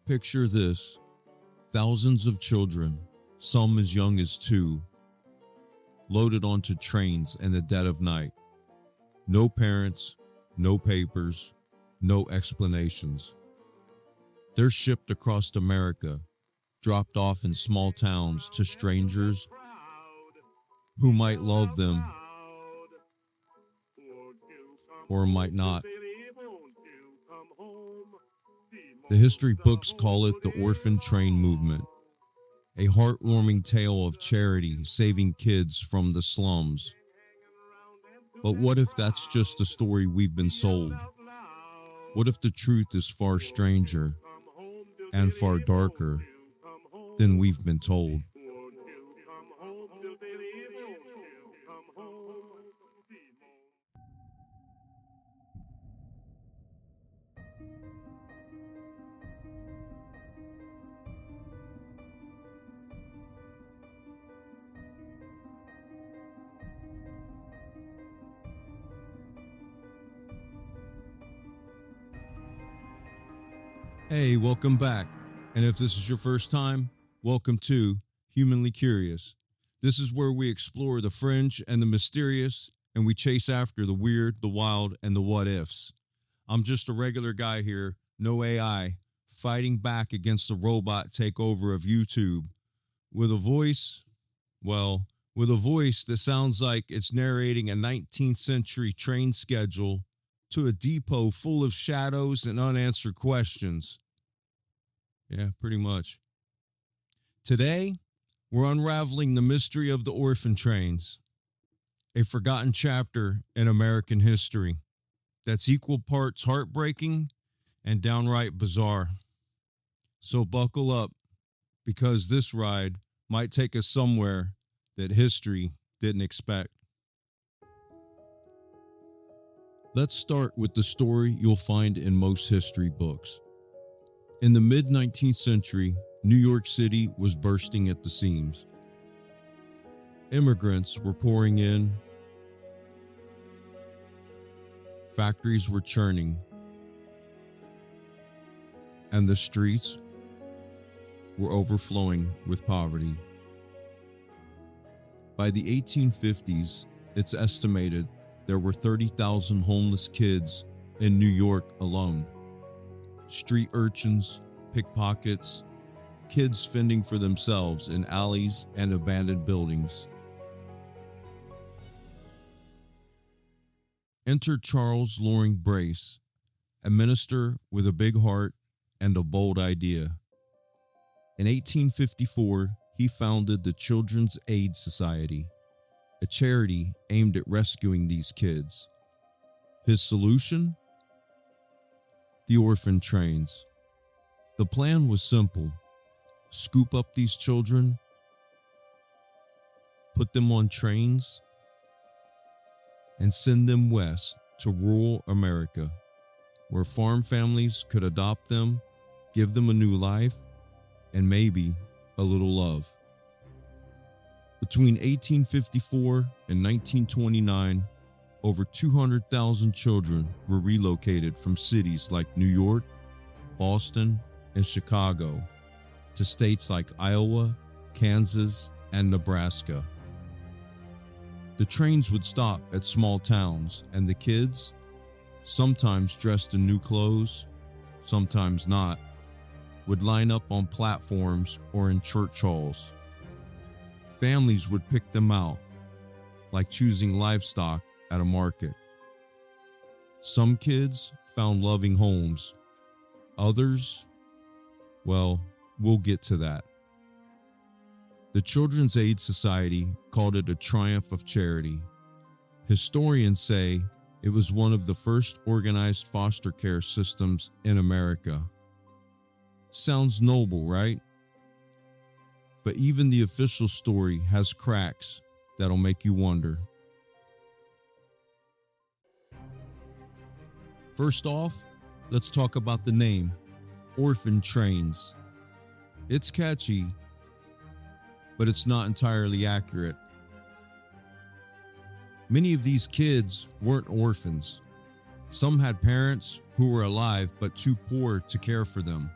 Picture this: thousands of children, some as young as 2, loaded onto trains in the dead of night. No parents, no papers, no explanations. They're shipped across America, dropped off in small towns to strangers who might love them or might not. The history books call it the Orphan Train movement, a heartwarming tale of charity saving kids from the slums. But what if that's just a story we've been sold? What if the truth is far stranger and far darker than we've been told? Hey, welcome back. And if this is your first time, welcome to Humanly Curious. This is where we explore the fringe and the mysterious, and we chase after the weird, the wild, and the what ifs. I'm just a regular guy here, no AI, fighting back against the robot takeover of YouTube with a voice that sounds like it's narrating a 19th century train schedule to a depot full of shadows and unanswered questions. Yeah, pretty much. Today, we're unraveling the mystery of the Orphan Trains, a forgotten chapter in American history that's equal parts heartbreaking and downright bizarre. So buckle up, because this ride might take us somewhere that history didn't expect. Let's start with the story you'll find in most history books. In the mid-19th century, New York City was bursting at the seams. Immigrants were pouring in. Factories were churning. And the streets were overflowing with poverty. By the 1850s, it's estimated there were 30,000 homeless kids in New York alone. Street urchins, pickpockets, kids fending for themselves in alleys and abandoned buildings. Enter Charles Loring Brace, a minister with a big heart and a bold idea. In 1854, he founded the Children's Aid Society, a charity aimed at rescuing these kids. His solution? The Orphan Trains. The plan was simple: scoop up these children, put them on trains, and send them west to rural America, where farm families could adopt them, give them a new life, and maybe a little love. Between 1854 and 1929, over 200,000 children were relocated from cities like New York, Boston, and Chicago to states like Iowa, Kansas, and Nebraska. The trains would stop at small towns, and the kids, sometimes dressed in new clothes, sometimes not, would line up on platforms or in church halls. Families would pick them out, like choosing livestock at a market. Some kids found loving homes. Others, well, we'll get to that. The Children's Aid Society called it a triumph of charity. Historians say it was one of the first organized foster care systems in America. Sounds noble, right? But even the official story has cracks that'll make you wonder. First off, let's talk about the name, Orphan Trains. It's catchy, but it's not entirely accurate. Many of these kids weren't orphans. Some had parents who were alive but too poor to care for them.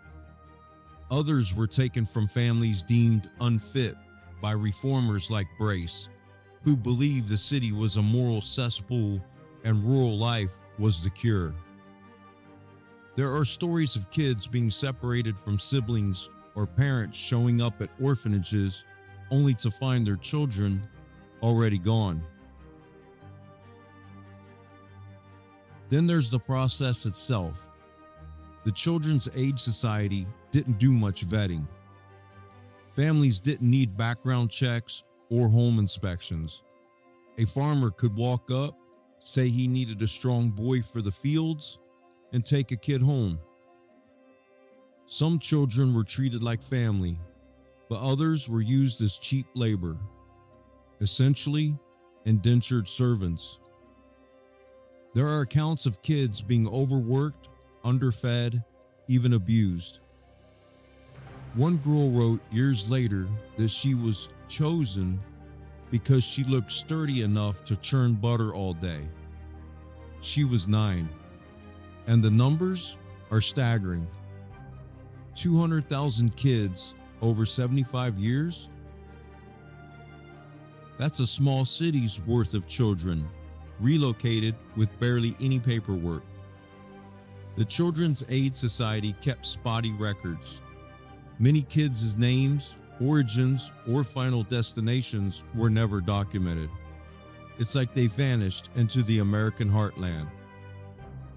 Others were taken from families deemed unfit by reformers like Brace, who believed the city was a moral cesspool and rural life was the cure. There are stories of kids being separated from siblings or parents showing up at orphanages only to find their children already gone. Then there's the process itself. The Children's Aid Society didn't do much vetting. Families didn't need background checks or home inspections. A farmer could walk up, say he needed a strong boy for the fields, and take a kid home. Some children were treated like family, but others were used as cheap labor, essentially indentured servants. There are accounts of kids being overworked, underfed, even abused. One girl wrote years later that she was chosen because she looked sturdy enough to churn butter all day. She was 9, and the numbers are staggering. 200,000 kids over 75 years? That's a small city's worth of children, relocated with barely any paperwork. The Children's Aid Society kept spotty records. Many kids' names, origins, or final destinations were never documented. It's like they vanished into the American heartland.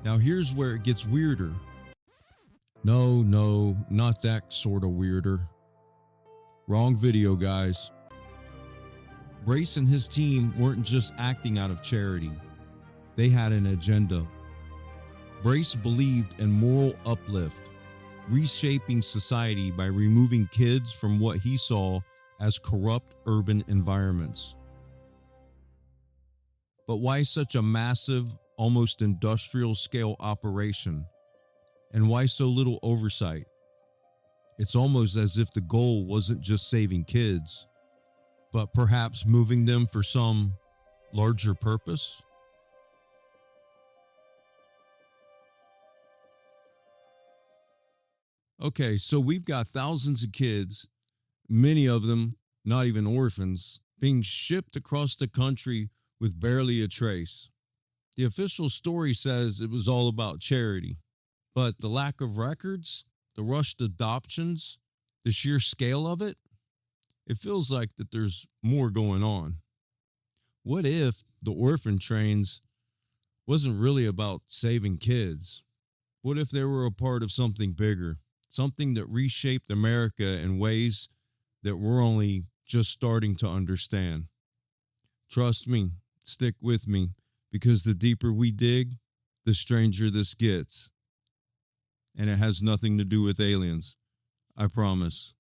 Now here's where it gets weirder. No, not that sort of weirder. Wrong video, guys. Brace and his team weren't just acting out of charity. They had an agenda. Brace believed in moral uplift, reshaping society by removing kids from what he saw as corrupt urban environments. But why such a massive, almost industrial scale operation? And why so little oversight? It's almost as if the goal wasn't just saving kids, but perhaps moving them for some larger purpose? Okay, so we've got thousands of kids, many of them not even orphans, being shipped across the country with barely a trace. The official story says it was all about charity, but the lack of records, the rushed adoptions, the sheer scale of it, it feels like that there's more going on. What if the Orphan Trains wasn't really about saving kids? What if they were a part of something bigger, something that reshaped America in ways that we're only just starting to understand? Trust me, stick with me, because the deeper we dig, the stranger this gets. And it has nothing to do with aliens. I promise.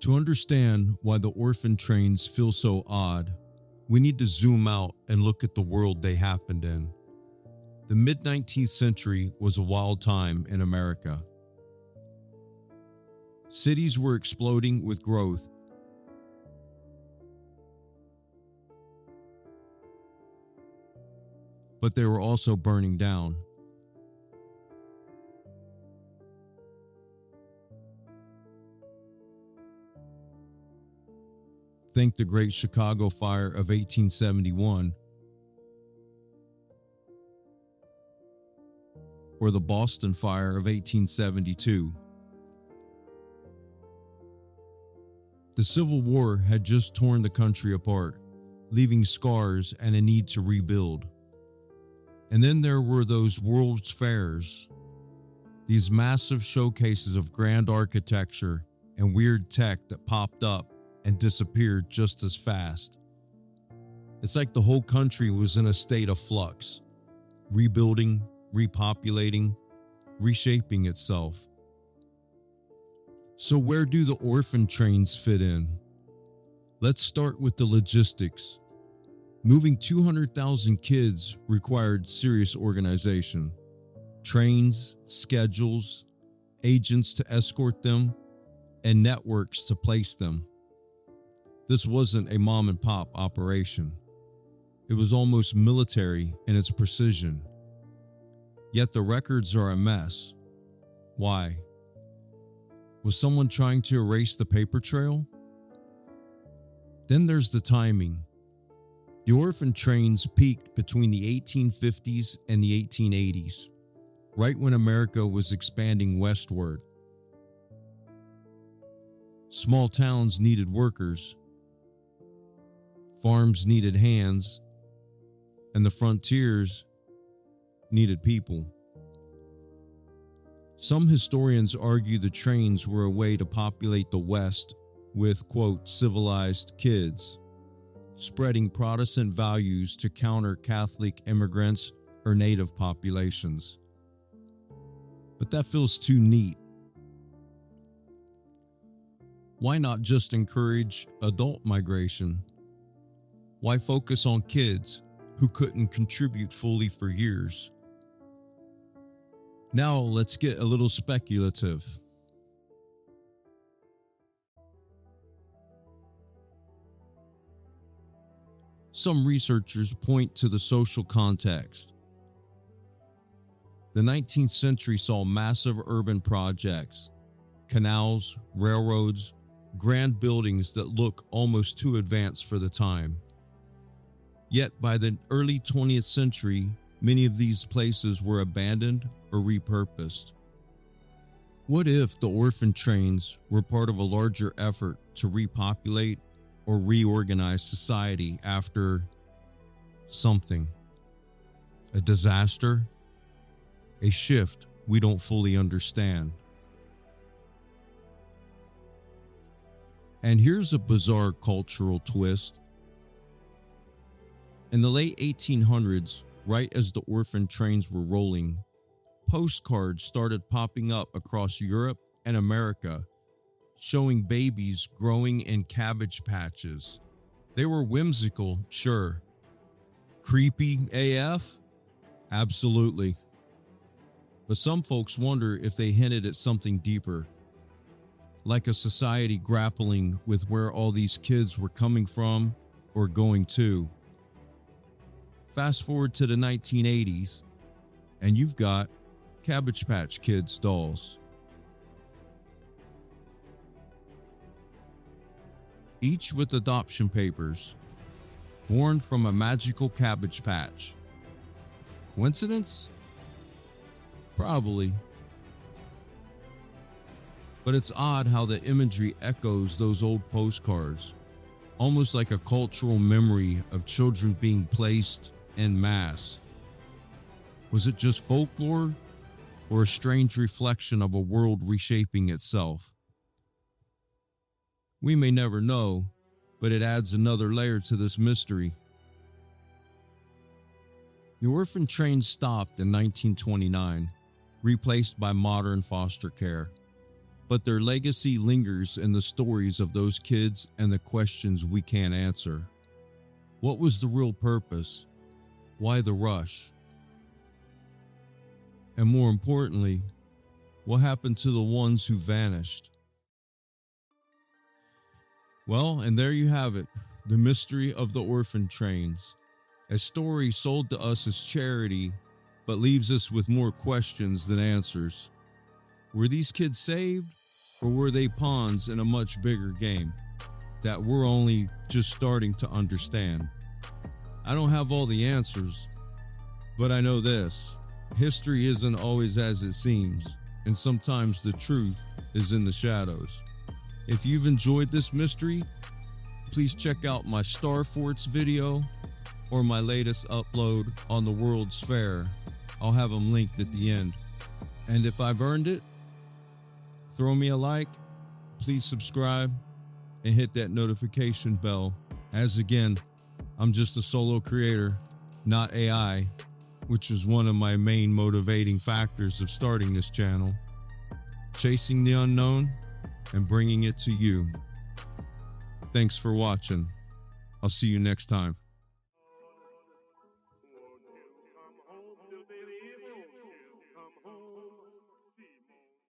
To understand why the orphan trains feel so odd, we need to zoom out and look at the world they happened in. The mid-19th century was a wild time in America. Cities were exploding with growth, but they were also burning down. Think the Great Chicago Fire of 1871, or the Boston Fire of 1872. The Civil War had just torn the country apart, leaving scars and a need to rebuild. And then there were those World's Fairs, these massive showcases of grand architecture and weird tech that popped up and disappeared just as fast. It's like the whole country was in a state of flux, rebuilding, repopulating, reshaping itself. So where do the orphan trains fit in? Let's start with the logistics. Moving 200,000 kids required serious organization. Trains, schedules, agents to escort them, and networks to place them. This wasn't a mom and pop operation. It was almost military in its precision. Yet the records are a mess. Why? Was someone trying to erase the paper trail? Then there's the timing. The orphan trains peaked between the 1850s and the 1880s, right when America was expanding westward. Small towns needed workers, farms needed hands, and the frontiers needed people. Some historians argue the trains were a way to populate the West with, quote, civilized kids, spreading Protestant values to counter Catholic immigrants or native populations. But that feels too neat. Why not just encourage adult migration? Why focus on kids who couldn't contribute fully for years? Now let's get a little speculative. Some researchers point to the social context. The 19th century saw massive urban projects, canals, railroads, grand buildings that look almost too advanced for the time. Yet by the early 20th century, many of these places were abandoned or repurposed. What if the orphan trains were part of a larger effort to repopulate or reorganize society after something? A disaster? A shift we don't fully understand. And here's a bizarre cultural twist. In the late 1800s, right as the orphan trains were rolling, postcards started popping up across Europe and America, showing babies growing in cabbage patches. They were whimsical, sure. Creepy AF? Absolutely. But some folks wonder if they hinted at something deeper, like a society grappling with where all these kids were coming from or going to. Fast forward to the 1980s, and you've got Cabbage Patch Kids dolls. Each with adoption papers, born from a magical cabbage patch. Coincidence? Probably. But it's odd how the imagery echoes those old postcards, almost like a cultural memory of children being placed en masse. Was it just folklore, or a strange reflection of a world reshaping itself? We may never know, but it adds another layer to this mystery. The orphan train stopped in 1929, replaced by modern foster care. But their legacy lingers in the stories of those kids and the questions we can't answer. What was the real purpose? Why the rush? And more importantly, what happened to the ones who vanished? Well, and there you have it, the mystery of the orphan trains. A story sold to us as charity, but leaves us with more questions than answers. Were these kids saved, or were they pawns in a much bigger game that we're only just starting to understand? I don't have all the answers, but I know this. History isn't always as it seems, and sometimes the truth is in the shadows. If you've enjoyed this mystery, please check out my Star Forts video or my latest upload on the World's Fair. I'll have them linked at the end. And if I've earned it, throw me a like, please subscribe, and hit that notification bell. As again, I'm just a solo creator, not AI, which is one of my main motivating factors of starting this channel. Chasing the unknown and bringing it to you. Thanks for watching. I'll see you next time. Won't you come home to baby?